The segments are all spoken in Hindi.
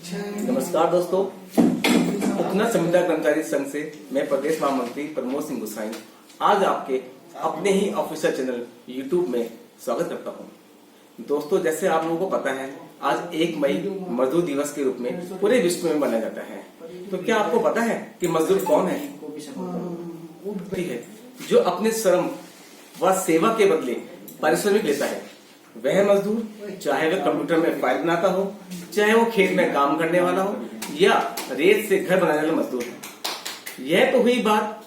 नमस्कार दोस्तों, उत्तर संविदा कर्मचारी संघ से मैं प्रदेश महामंत्री प्रमोद सिंह गुसाई आज आपके अपने ही ऑफिशियल चैनल YouTube में स्वागत करता हूं। दोस्तों, जैसे आप लोगों को पता है, आज 1 मई मजदूर दिवस के रूप में पूरे विश्व में मनाया जाता है। तो क्या आपको पता है कि मजदूर कौन है? है जो अपने श्रम व सेवा के बदले पारिश्रमिक लेता है। वह मजदूर चाहे वह कंप्यूटर में फाइल बनाता हो, चाहे वो खेत में काम करने वाला हो या रेत से घर बनाने वाला मजदूर है। यह तो हुई बात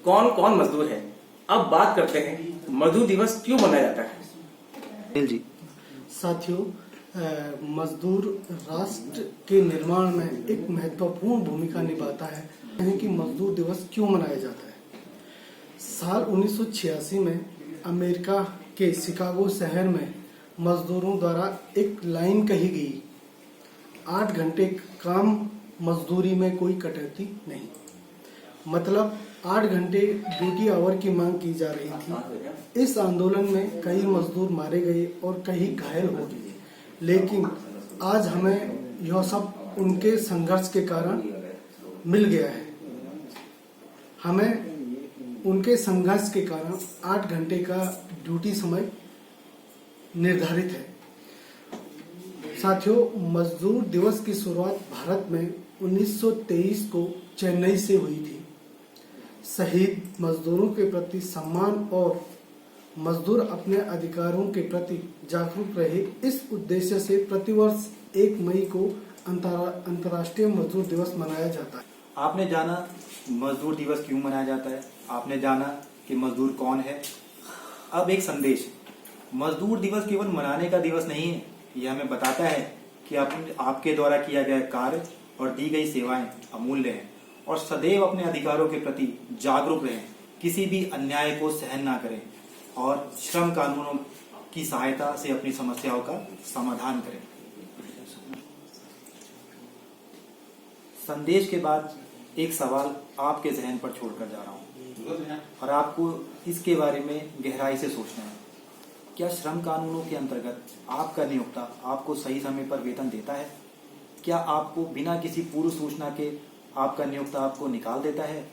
कौन कौन मजदूर है। अब बात करते हैं मजदूर दिवस क्यों मनाया जाता है। जी साथियों, मजदूर राष्ट्र के निर्माण में एक महत्वपूर्ण भूमिका निभाता है कि मजदूर दिवस क्यों मनाया जाता है। साल 1986 में अमेरिका के शिकागो शहर में मजदूरों द्वारा एक लाइन कही गई, 8 घंटे काम मजदूरी में कोई कटौती नहीं। मतलब 8 घंटे ड्यूटी आवर की मांग की जा रही थी। इस आंदोलन में कई मजदूर मारे गए और कई घायल हो गए, लेकिन आज हमें यह सब उनके संघर्ष के कारण मिल गया है। हमें उनके संघर्ष के कारण 8 घंटे का ड्यूटी समय निर्धारित है। साथियों, मजदूर दिवस की शुरुआत भारत में 1923 को चेन्नई से हुई थी। शहीद मजदूरों के प्रति सम्मान और मजदूर अपने अधिकारों के प्रति जागरूक रहे, इस उद्देश्य से प्रतिवर्ष 1 मई को अंतर्राष्ट्रीय मजदूर दिवस मनाया जाता है। आपने जाना मजदूर दिवस क्यों मनाया जाता है, आपने जाना कि मजदूर कौन है। अब एक संदेश, मजदूर दिवस केवल मनाने का दिवस नहीं है, यह हमें बताता है कि आपके द्वारा किया गया कार्य और दी गई सेवाएं अमूल्य हैं और सदैव अपने अधिकारों के प्रति जागरूक रहें, किसी भी अन्याय को सहन ना करें और श्रम कानूनों की सहायता से अपनी समस्याओं का समाधान करें। संदेश के बाद एक सवाल आपके जहन पर छोड़कर जा रहा हूं और आपको इसके बारे में गहराई से सोचना है। क्या श्रम कानूनों के अंतर्गत आपका नियोक्ता आपको सही समय पर वेतन देता है? क्या आपको बिना किसी पूर्व सूचना के आपका नियोक्ता आपको निकाल देता है?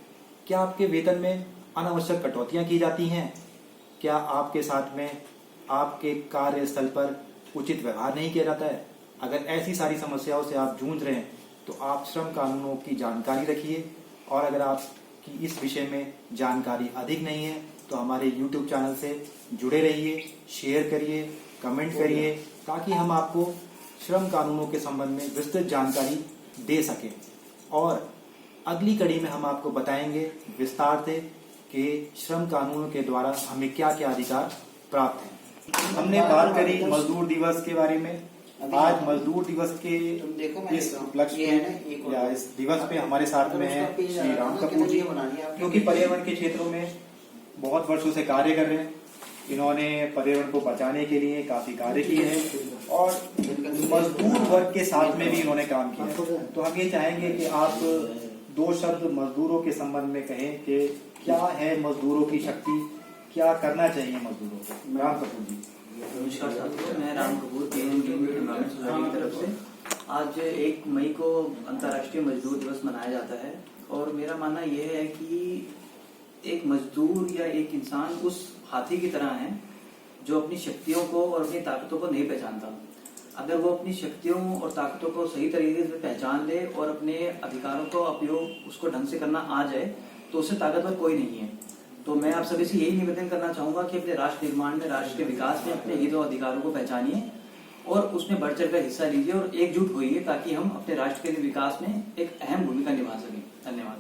क्या आपके वेतन में अनावश्यक कटौतियां की जाती हैं? क्या आपके साथ में आपके कार्यस्थल पर उचित व्यवहार नहीं किया जाता है? अगर ऐसी सारी समस्याओं से आप जूझ रहे हैं तो आप श्रम कानूनों की जानकारी रखिए, और अगर आपकी इस विषय में जानकारी अधिक नहीं है तो हमारे YouTube चैनल से जुड़े रहिए, शेयर करिए, कमेंट करिए, ताकि हम आपको श्रम कानूनों के संबंध में विस्तृत जानकारी दे सकें। और अगली कड़ी में हम आपको बताएंगे विस्तार से कि श्रम कानूनों के द्वारा हमें क्या क्या अधिकार प्राप्त हैं। हमने बात करी मजदूर दिवस के बारे में। आज मजदूर दिवस के इस उपलक्ष्य में या इस दिवस पे हमारे साथ में है श्री राम कपूर जी, जो कि पर्यावरण के क्षेत्रों में बहुत वर्षों से कार्य कर रहे हैं। इन्होंने पर्यावरण को बचाने के लिए काफी कार्य किए हैं और मजदूर वर्ग के साथ में भी इन्होंने काम किया है। तो हम ये चाहेंगे कि आप 2 शब्द मजदूरों के संबंध में कहें कि क्या है मजदूरों की शक्ति, क्या करना चाहिए मजदूरों को। राम कपूर जी। नमस्कार साथियों, मैं राम कपूर एनवायरमेंट सोसाइटी की तरफ से। आज 1 मई को अंतर्राष्ट्रीय मजदूर दिवस मनाया जाता है और मेरा मानना यह है कि एक मजदूर या एक इंसान उस हाथी की तरह है जो अपनी शक्तियों को और अपनी ताकतों को नहीं पहचानता। अगर वो अपनी शक्तियों और ताकतों को सही तरीके से पहचान ले और अपने अधिकारों को उपयोग उसको ढंग से करना आ जाए तो उससे ताकतवर कोई नहीं है। तो मैं आप सभी से यही निवेदन करना चाहूंगा कि अपने राष्ट्र निर्माण में, राष्ट्र के विकास में अपने हित और अधिकारों को पहचानिए और उसमें बढ़ चढ़कर हिस्सा लीजिए और एकजुट होइए, ताकि हम अपने राष्ट्र के विकास में एक अहम भूमिका निभा सकें। धन्यवाद।